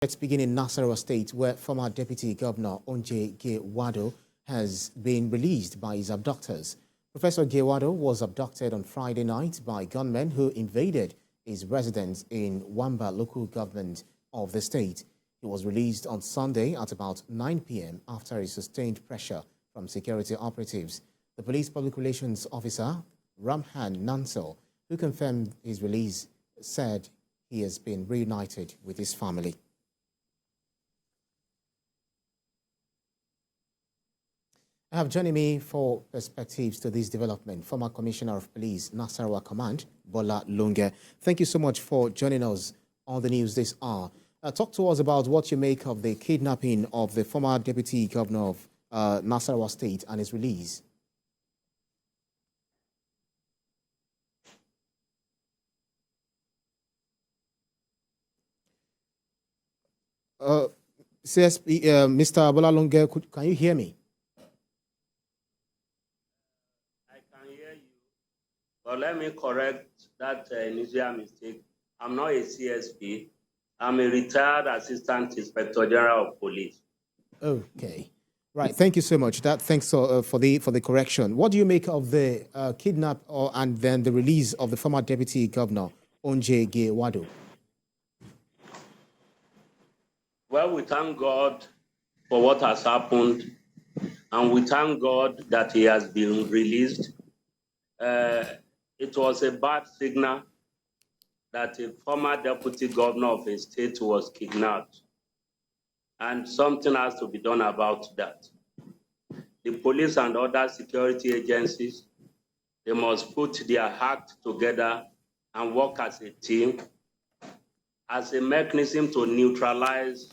Let's begin in Nasarawa State, where former Deputy Governor Onje Gye-Wado has been released by his abductors. Professor Gye-Wado was abducted on Friday night by gunmen who invaded his residence in Wamba Local Government of the state. He was released on Sunday at about 9 p.m. after a sustained pressure from security operatives. The police public relations officer, Ramhan Nansel, who confirmed his release, said he has been reunited with his family. I have joining me for perspectives to this development, former Commissioner of Police, Nasarawa Command, Bola Lunge. Thank you so much for joining us on the news this hour. Talk to us about what you make of the kidnapping of the former Deputy Governor of Nasarawa State and his release. CSP, Mr. Bola Lunge, can you hear me? But let me correct that initial mistake. I'm not a CSP. I'm a retired Assistant Inspector General of Police. Okay. Right. Thank you so much. Thanks for the correction. What do you make of the kidnap and then the release of the former Deputy Governor, Onje Gye-Wado? Well, we thank God for what has happened, and we thank God that he has been released. It was a bad signal that a former deputy governor of a state was kidnapped, and something has to be done about that. The police and other security agencies, they must put their act together and work as a team, as a mechanism to neutralize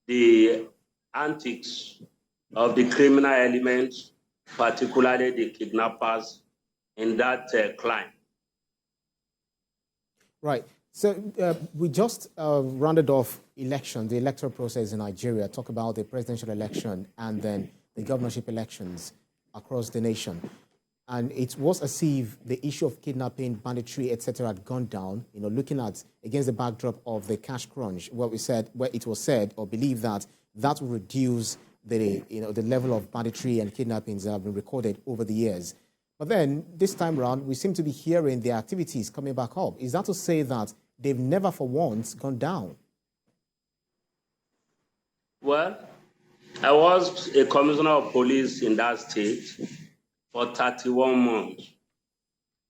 the antics of the criminal elements, particularly the kidnappers in that crime. Right. So we just rounded off election, the electoral process in Nigeria, talk about the presidential election and then the governorship elections across the nation. And it was as if the issue of kidnapping, banditry, etc., had gone down, looking at against the backdrop of the cash crunch, where it was said or believed that will reduce the level of banditry and kidnappings that have been recorded over the years. But then this time around, we seem to be hearing the activities coming back up. Is that to say that they've never for once gone down? Well, I was a commissioner of police in that state for 31 months.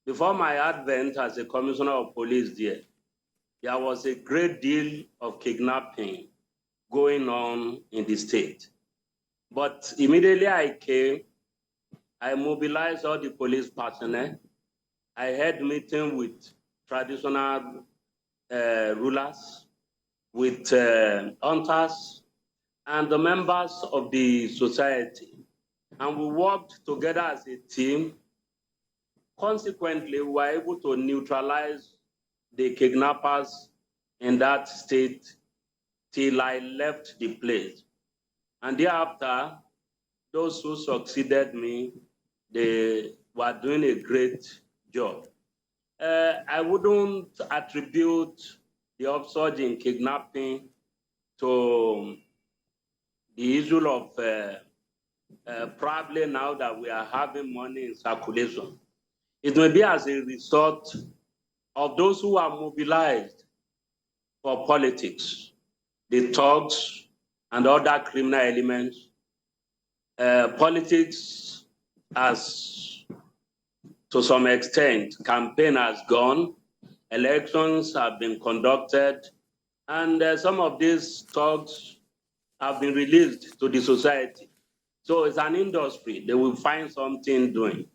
Before my advent as a commissioner of police there was a great deal of kidnapping going on in the state. But immediately I came, I mobilized all the police personnel. I had meetings with traditional rulers, with hunters, and the members of the society. And we worked together as a team. Consequently, we were able to neutralize the kidnappers in that state till I left the place. And thereafter, those who succeeded me, they were doing a great job. I wouldn't attribute the upsurge in kidnapping to the issue of probably now that we are having money in circulation. It may be as a result of those who are mobilized for politics, the thugs and other criminal elements. Politics has, to some extent, campaign has gone, elections have been conducted, and some of these thugs have been released to the society. So it's an industry. They will find something doing.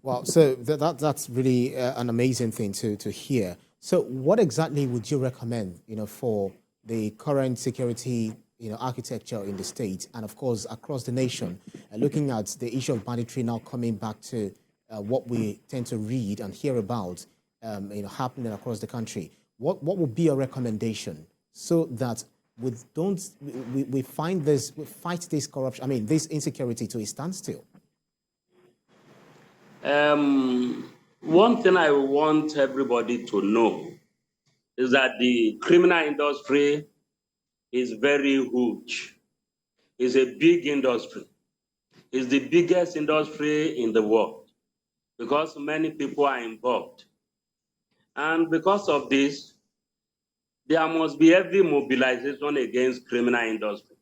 Well, so that's really an amazing thing to hear. So what exactly would you recommend, for the current security, architecture in the state and, of course, across the nation, looking at the issue of banditry now coming back to what we tend to read and hear about, happening across the country? What would be a recommendation so that we fight this corruption, this insecurity to a standstill? One thing I want everybody to know is that the criminal industry is very huge. It's a big industry. It's the biggest industry in the world because many people are involved. And because of this, there must be every mobilization against criminal industry.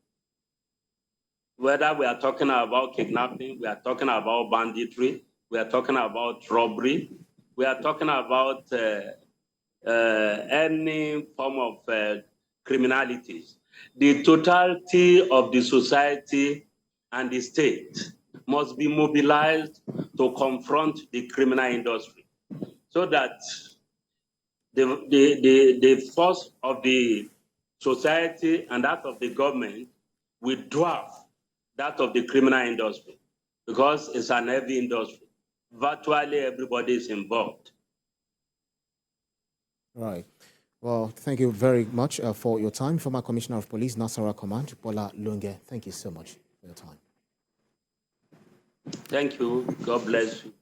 Whether we are talking about kidnapping, we are talking about banditry, we are talking about robbery, we are talking about any form of criminalities. The totality of the society and the state must be mobilized to confront the criminal industry so that the force of the society and that of the government will dwarf that of the criminal industry because it's an heavy industry. Virtually everybody is involved. Right. Well, thank you very much for your time. Former Commissioner of Police, Nasarawa Command, Bola Lunge. Thank you so much for your time. Thank you. God bless you.